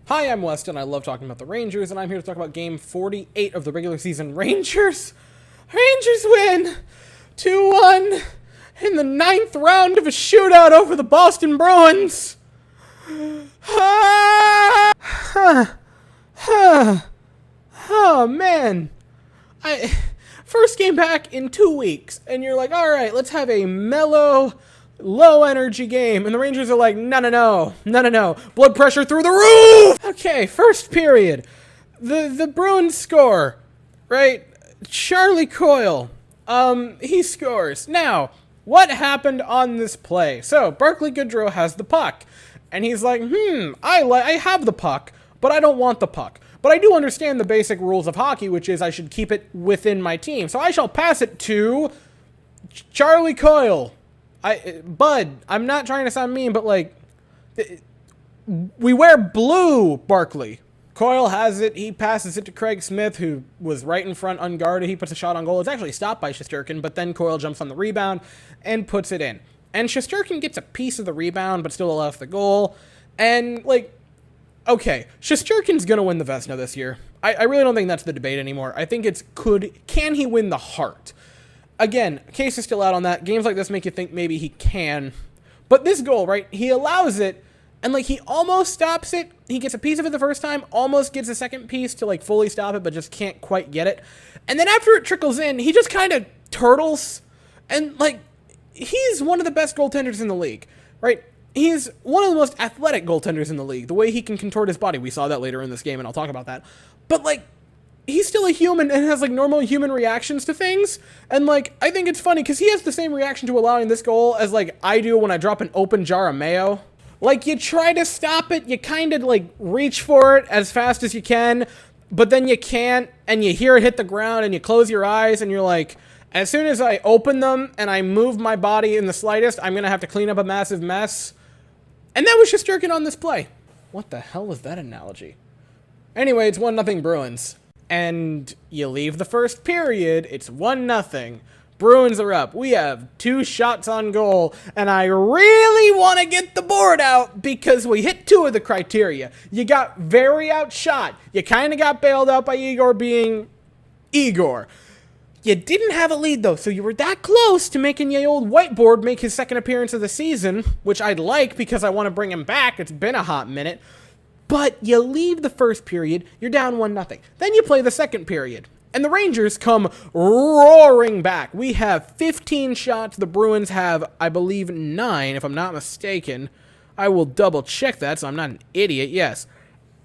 Hi, I'm Weston. I love talking about the Rangers, and I'm here to talk about Game 48 of the regular season. Rangers win 2-1 in the 9th round of a shootout over the Boston Bruins. Oh, man. First game back in 2 weeks, and you're like, all right, let's have a mellow, low-energy game. And the Rangers are like, no. Blood pressure through the roof! Okay, first period. The Bruins score, right? Charlie Coyle, he scores. Now, what happened on this play? So, Barclay Goodrow has the puck, and he's like, I have the puck, but I don't want the puck. But I do understand the basic rules of hockey, which is I should keep it within my team. So I shall pass it to Charlie Coyle. Bud, I'm not trying to sound mean, but like, we wear blue, Barclay. Coyle has it. He passes it to Craig Smith, who was right in front, unguarded. He puts a shot on goal. It's actually stopped by Shesterkin, but then Coyle jumps on the rebound and puts it in. And Shesterkin gets a piece of the rebound, but still allows the goal. And, like, okay, Shesterkin's going to win the Vezina this year. I really don't think that's the debate anymore. I think it's can he win the Hart? Again, case is still out on that. Games like this make you think maybe he can. But this goal, right, he allows it, and, like, he almost stops it. He gets a piece of it the first time, almost gets a second piece to, like, fully stop it, but just can't quite get it. And then after it trickles in, he just kind of turtles. And, like, he's one of the best goaltenders in the league, right? He's one of the most athletic goaltenders in the league. The way he can contort his body, we saw that later in this game, and I'll talk about that. But, like, he's still a human and has, like, normal human reactions to things. And, like, I think it's funny because he has the same reaction to allowing this goal as, like, I do when I drop an open jar of mayo. Like, you try to stop it, you kind of, like, reach for it as fast as you can, but then you can't, and you hear it hit the ground, and you close your eyes, and you're like, as soon as I open them and I move my body in the slightest, I'm going to have to clean up a massive mess. And that was Shesterkin on this play. What the hell was that analogy? Anyway, it's 1-0 Bruins. And you leave the first period, it's 1-0. Bruins are up. We have 2 shots on goal, and I really want to get the board out because we hit 2 of the criteria. You got very outshot. You kind of got bailed out by Igor being Igor. You didn't have a lead, though, so you were that close to making your old whiteboard make his second appearance of the season, which I'd like because I want to bring him back. It's been a hot minute. But you leave the first period, you're down 1-0. Then you play the second period, and the Rangers come roaring back. We have 15 shots. The Bruins have, I believe, 9, if I'm not mistaken. I will double check that, so I'm not an idiot. Yes.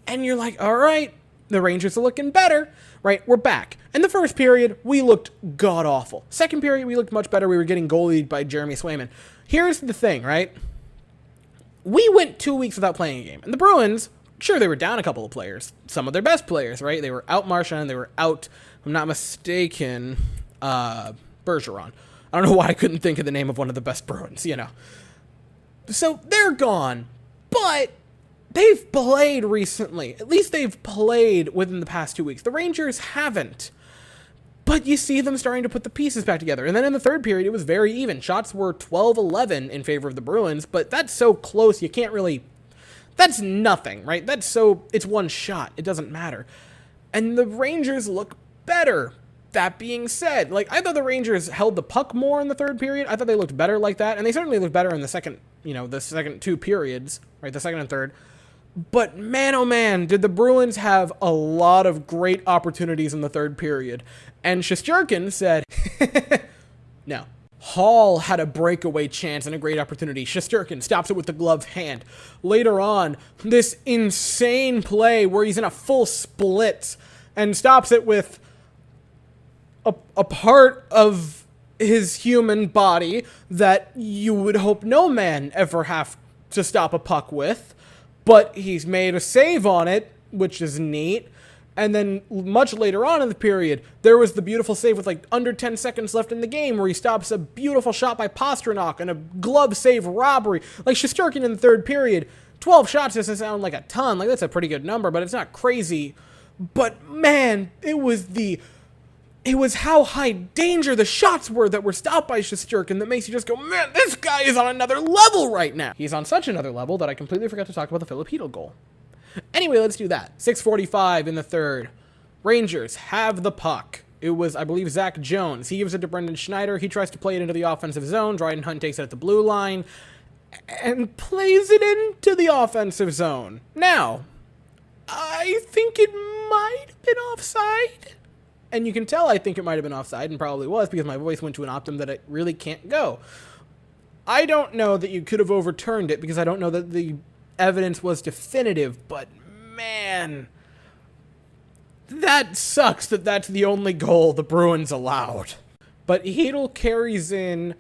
And you're like, all right, the Rangers are looking better. Right, we're back. In the first period, we looked god-awful. Second period, we looked much better. We were getting goalied by Jeremy Swayman. Here's the thing, right? We went 2 weeks without playing a game. And the Bruins, sure, they were down a couple of players. Some of their best players, right? They were out Marchand. They were out, if I'm not mistaken, Bergeron. I don't know why I couldn't think of the name of one of the best Bruins, you know. So they're gone. But they've played recently. At least they've played within the past 2 weeks. The Rangers haven't. But you see them starting to put the pieces back together. And then in the third period, it was very even. Shots were 12-11 in favor of the Bruins, but that's so close, you can't really... That's nothing, right? It's one shot. It doesn't matter. And the Rangers look better. That being said, like, I thought the Rangers held the puck more in the third period. I thought they looked better like that. And they certainly looked better in the second 2 periods, right? The second and third. But man, oh man, did the Bruins have a lot of great opportunities in the third period. And Shesterkin said, no. Hall had a breakaway chance and a great opportunity. Shesterkin stops it with the gloved hand. Later on, this insane play where he's in a full split and stops it with a part of his human body that you would hope no man ever have to stop a puck with. But he's made a save on it, which is neat. And then much later on in the period, there was the beautiful save with like under 10 seconds left in the game where he stops a beautiful shot by Pastrnak and a glove save robbery. Like Shesterkin in the third period, 12 shots doesn't sound like a ton. Like, that's a pretty good number, but it's not crazy. But man, it was how high danger the shots were that were stopped by Shesterkin that makes you just go, man, this guy is on another level right now. He's on such another level that I completely forgot to talk about the Filipino goal. Anyway, let's do that. 6:45 in the third. Rangers have the puck. It was, I believe, Zach Jones. He gives it to Brendan Schneider. He tries to play it into the offensive zone. Dryden Hunt takes it at the blue line and plays it into the offensive zone. Now, I think it might have been offside. And you can tell I think it might have been offside, and probably was, because my voice went to an optim that it really can't go. I don't know that you could have overturned it, because I don't know that the evidence was definitive, but man, that sucks that that's the only goal the Bruins allowed. But Hedl carries in,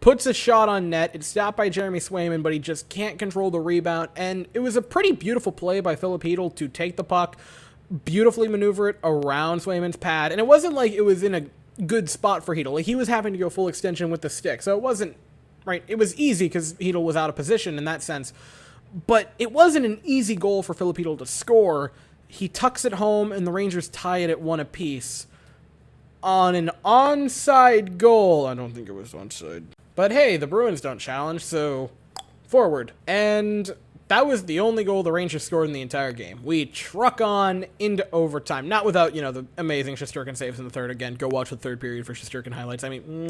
puts a shot on net. It's stopped by Jeremy Swayman, but he just can't control the rebound. And it was a pretty beautiful play by Filip Hedl to take the puck, beautifully maneuver it around Swayman's pad. And it wasn't like it was in a good spot for Hedl. Like, he was having to go full extension with the stick. So it wasn't, right, it was easy because Hedl was out of position in that sense. But it wasn't an easy goal for Filip Hedl to score. He tucks it home, and the Rangers tie it at 1 apiece on an onside goal. I don't think it was onside. But hey, the Bruins don't challenge, so forward. And that was the only goal the Rangers scored in the entire game. We truck on into overtime. Not without, the amazing Shesterkin saves in the third. Again, go watch the third period for Shesterkin highlights. I mean,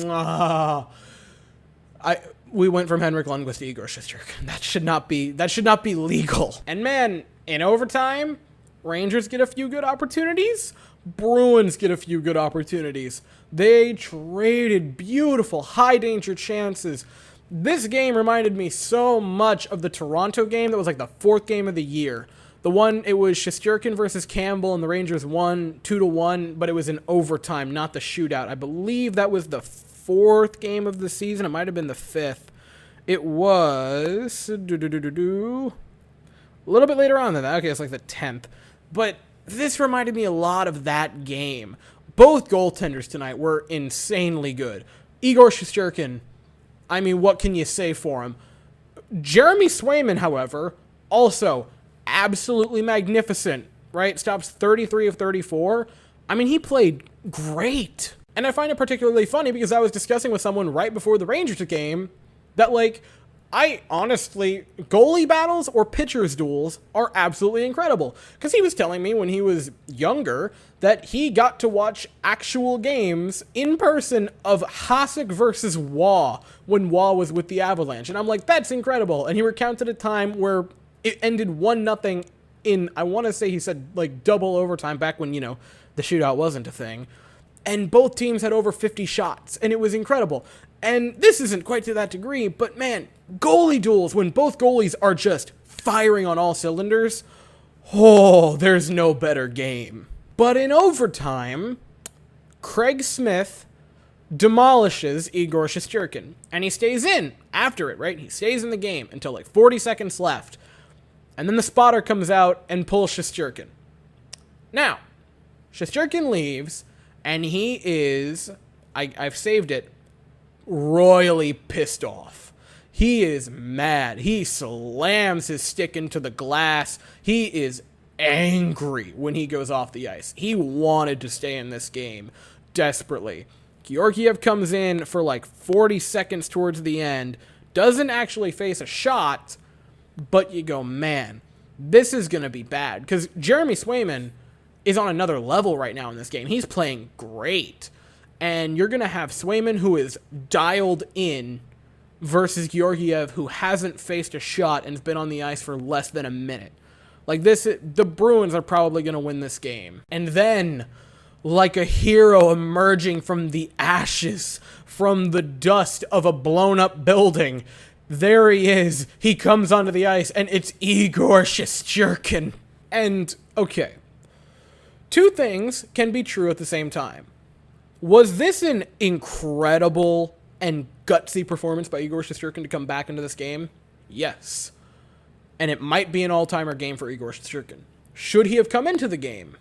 we went from Henrik Lundqvist to Igor Shesterkin. That should not be legal. And man, in overtime, Rangers get a few good opportunities. Bruins get a few good opportunities. They traded beautiful high-danger chances. This game reminded me so much of the Toronto game that was like the 4th game of the year. The one, it was Shesterkin versus Campbell, and the Rangers won 2-1, but it was in overtime, not the shootout. I believe that was the 4th game of the season. It might have been the 5th. It was a little bit later on than that. Okay, it's like the 10th. But this reminded me a lot of that game. Both goaltenders tonight were insanely good. Igor Shesterkin, I mean, what can you say for him? Jeremy Swayman, however, also absolutely magnificent, right? Stops 33 of 34. I mean, he played great. And I find it particularly funny because I was discussing with someone right before the Rangers game that, I honestly, goalie battles or pitchers duels are absolutely incredible. Because he was telling me when he was younger that he got to watch actual games in person of Hasek versus Waugh when Waugh was with the Avalanche. And I'm like, that's incredible. And he recounted a time where it ended 1-0 in, I want to say he said, double overtime back when, the shootout wasn't a thing. And both teams had over 50 shots. And it was incredible. And this isn't quite to that degree, but man, goalie duels, when both goalies are just firing on all cylinders, there's no better game. But in overtime, Craig Smith demolishes Igor Shesterkin, and he stays in after it, right? He stays in the game until 40 seconds left. And then the spotter comes out and pulls Shesterkin. Now, Shesterkin leaves, and he is, I've saved it, royally pissed off. He is mad. He slams his stick into the glass. He is angry when he goes off the ice. He wanted to stay in this game desperately. Georgiev comes in for 40 seconds towards the end, doesn't actually face a shot, but you go, man, this is going to be bad. Because Jeremy Swayman is on another level right now in this game. He's playing great. And you're going to have Swayman, who is dialed in, versus Georgiev, who hasn't faced a shot and has been on the ice for less than a minute. The Bruins are probably going to win this game. And then, like a hero emerging from the ashes, from the dust of a blown-up building, there he is. He comes onto the ice, and it's Igor Shesterkin. And, okay, 2 things can be true at the same time. Was this an incredible and gutsy performance by Igor Shesterkin to come back into this game? Yes. And it might be an all-timer game for Igor Shesterkin. Should he have come into the game?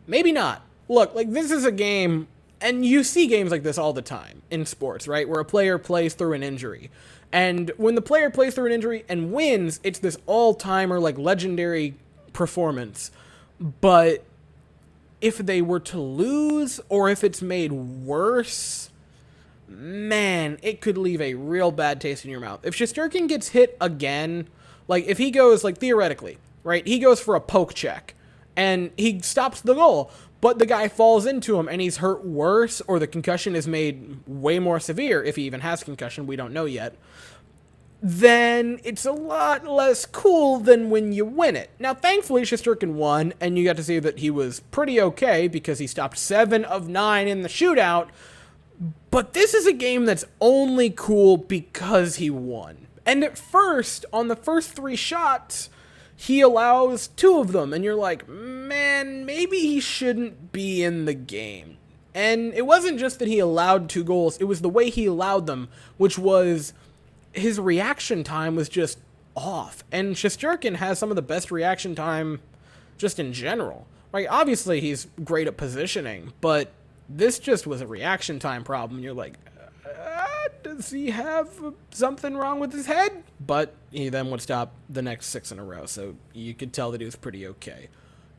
Maybe not. Look, this is a game, and you see games like this all the time in sports, right? Where a player plays through an injury. And when the player plays through an injury and wins, it's this all-timer, legendary performance. But if they were to lose, or if it's made worse, man, it could leave a real bad taste in your mouth. If Shesterkin gets hit again, Like, if he goes, like, theoretically, right, he goes for a poke check, and he stops the goal, but the guy falls into him, and he's hurt worse, or the concussion is made way more severe, if he even has concussion, we don't know yet, then it's a lot less cool than when you win it. Now, thankfully, Shesterkin won, and you got to see that he was pretty okay, because he stopped 7 of 9 in the shootout, but this is a game that's only cool because he won. And at first, on the first 3 shots, he allows 2 of them, and you're like, man, maybe he shouldn't be in the game. And it wasn't just that he allowed 2 goals, it was the way he allowed them, which was, his reaction time was just off. And Shesterkin has some of the best reaction time just in general. Like, obviously he's great at positioning, but this just was a reaction time problem. You're like, does he have something wrong with his head? But he then would stop the next 6 in a row, so you could tell that he was pretty okay.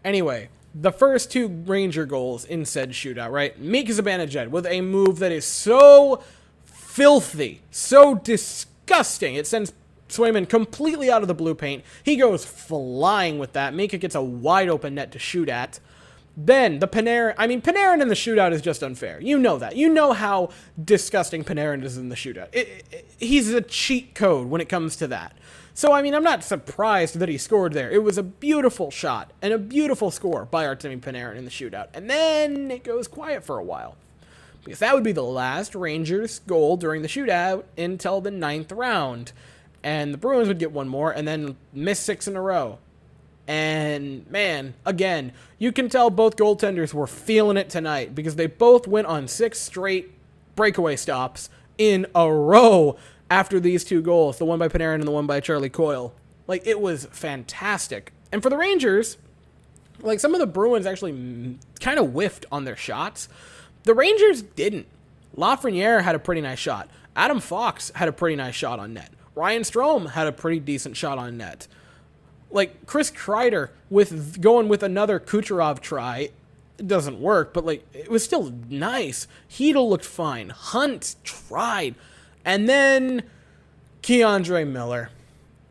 Anyway, the first 2 Ranger goals in said shootout, right? Mika Zibanejad with a move that is so filthy, so disgusting. It sends Swayman completely out of the blue paint. He goes flying with that. Mika gets a wide open net to shoot at. Then the Panarin, Panarin in the shootout is just unfair. You know that. You know how disgusting Panarin is in the shootout. He's a cheat code when it comes to that. So, I'm not surprised that he scored there. It was a beautiful shot and a beautiful score by Artemi Panarin in the shootout. And then it goes quiet for a while, because that would be the last Rangers goal during the shootout until the 9th round. And the Bruins would get 1 more and then miss 6 in a row. And, man, again, you can tell both goaltenders were feeling it tonight, because they both went on 6 straight breakaway stops in a row after these 2 goals, the one by Panarin and the one by Charlie Coyle. Like, it was fantastic. And for the Rangers, like, some of the Bruins actually kind of whiffed on their shots. The Rangers didn't. Lafreniere had a pretty nice shot. Adam Fox had a pretty nice shot on net. Ryan Strome had a pretty decent shot on net. Like, Chris Kreider going with another Kucherov try, it doesn't work, but, like, it was still nice. Hedl looked fine. Hunt tried. And then Keandre Miller.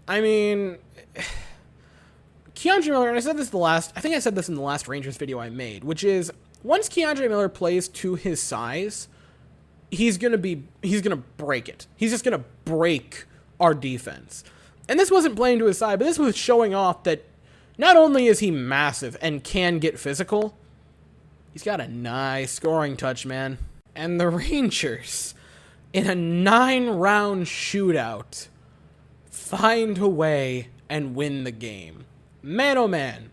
Keandre Miller, and I said this in the last Rangers video I made, which is, once Keandre Miller plays to his size, he's gonna break it. He's just gonna break our defense. And this wasn't playing to his side, but this was showing off that not only is he massive and can get physical, he's got a nice scoring touch, man. And the Rangers, in a 9-round shootout, find a way and win the game. Man, oh man.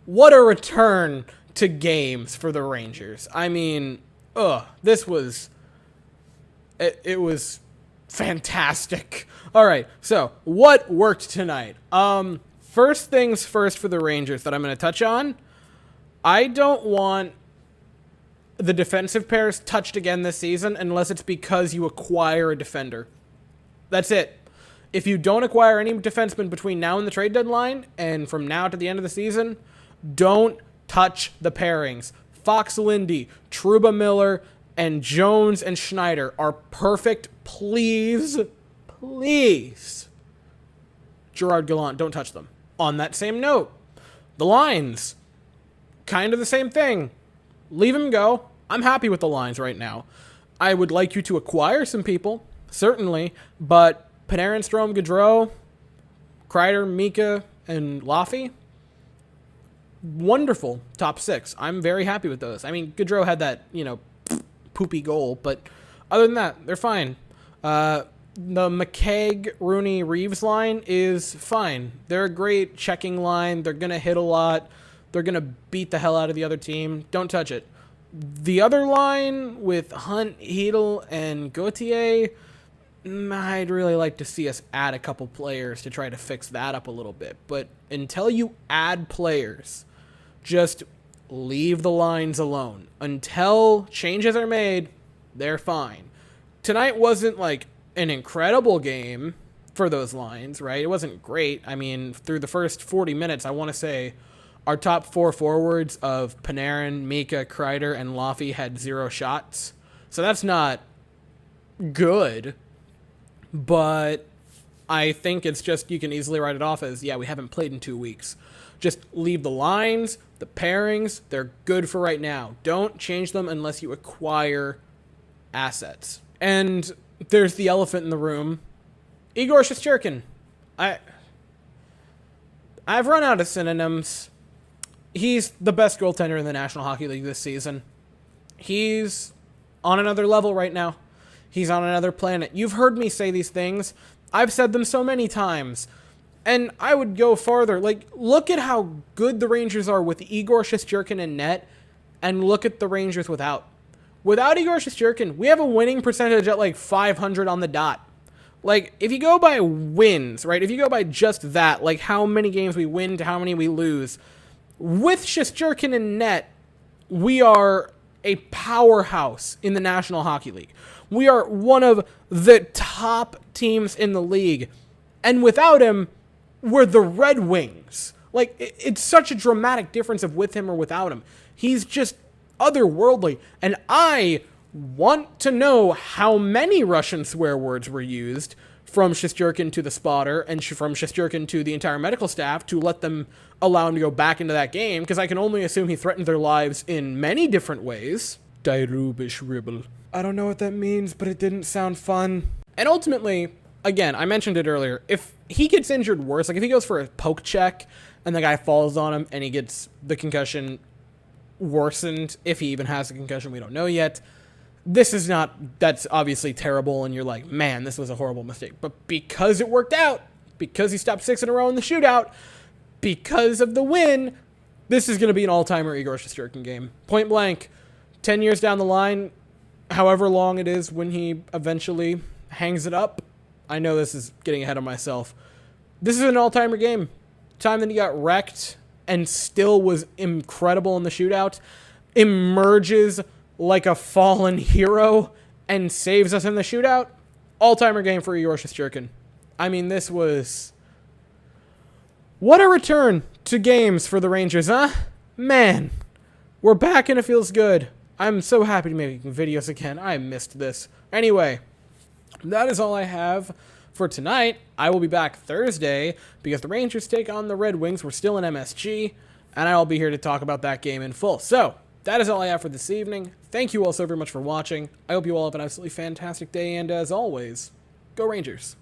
What a return to games for the Rangers. This was... It was fantastic. All right, so what worked tonight? First things first for the Rangers that I'm going to touch on. I don't want the defensive pairs touched again this season unless it's because you acquire a defender. That's it. If you don't acquire any defensemen between now and the trade deadline, and from now to the end of the season, don't touch the pairings. Fox Lindy, Trouba Miller, and Jones and Schneider are perfect. Please, Gerard Gallant, don't touch them. On that same note, the lines, kind of the same thing. Leave them go. I'm happy with the lines right now. I would like you to acquire some people, certainly, but Panarin, Strome, Gaudreau, Kreider, Mika, and Laffy, wonderful top 6. I'm very happy with those. Gaudreau had that, poopy goal, but other than that, they're fine. The McKegg, Rooney, Reeves line is fine. They're a great checking line. They're going to hit a lot. They're going to beat the hell out of the other team. Don't touch it. The other line with Hunt, Hedl, and Gauthier, I'd really like to see us add a couple players to try to fix that up a little bit. But until you add players, just leave the lines alone. Until changes are made, they're fine. Tonight wasn't like an incredible game for those lines, right? It wasn't great. Through the first 40 minutes, I want to say our top 4 forwards of Panarin, Mika, Kreider, and Laffy had 0 shots. So that's not good, but I think it's just, you can easily write it off as, yeah, we haven't played in 2 weeks. Just leave the lines, the pairings, they're good for right now. Don't change them unless you acquire assets. And there's the elephant in the room. Igor Shesterkin. I've run out of synonyms. He's the best goaltender in the National Hockey League this season. He's on another level right now. He's on another planet. You've heard me say these things. I've said them so many times. And I would go farther. Like, look at how good the Rangers are with Igor Shesterkin in net, and look at the Rangers without. Without Igor Shesterkin, we have a winning percentage at like 500 on the dot. Like, if you go by wins, right? If you go by just that, like how many games we win to how many we lose, with Shesterkin in net, we are a powerhouse in the National Hockey League. We are one of the top teams in the league. And without him, we're the Red Wings. Like, it's such a dramatic difference of with him or without him. He's just otherworldly. And I want to know how many Russian swear words were used from Shesterkin to the spotter and from Shesterkin to the entire medical staff to let them allow him to go back into that game, because I can only assume he threatened their lives in many different ways. Dairubish Ribble. I don't know what that means, but it didn't sound fun. And ultimately, again, I mentioned it earlier, if he gets injured worse, like if he goes for a poke check and the guy falls on him and he gets the concussion worsened, if he even has a concussion, we don't know yet. That's obviously terrible, and you're like, man, this was a horrible mistake. But because it worked out, because he stopped 6 in a row in the shootout, because of the win, this is going to be an all-timer Igor Shesterkin game. Point blank, 10 years down the line, however long it is when he eventually hangs it up, I know this is getting ahead of myself. This is an all-timer game. Time that he got wrecked and still was incredible in the shootout, emerges like a fallen hero and saves us in the shootout. All-timer game for Igor Shesterkin. I mean, this was... what a return to games for the Rangers, huh? Man, we're back and it feels good. I'm so happy to be making videos again. I missed this. Anyway, that is all I have for tonight. I will be back Thursday because the Rangers take on the Red Wings. We're still in MSG, and I'll be here to talk about that game in full. So, that is all I have for this evening. Thank you all so very much for watching. I hope you all have an absolutely fantastic day, and as always, go Rangers.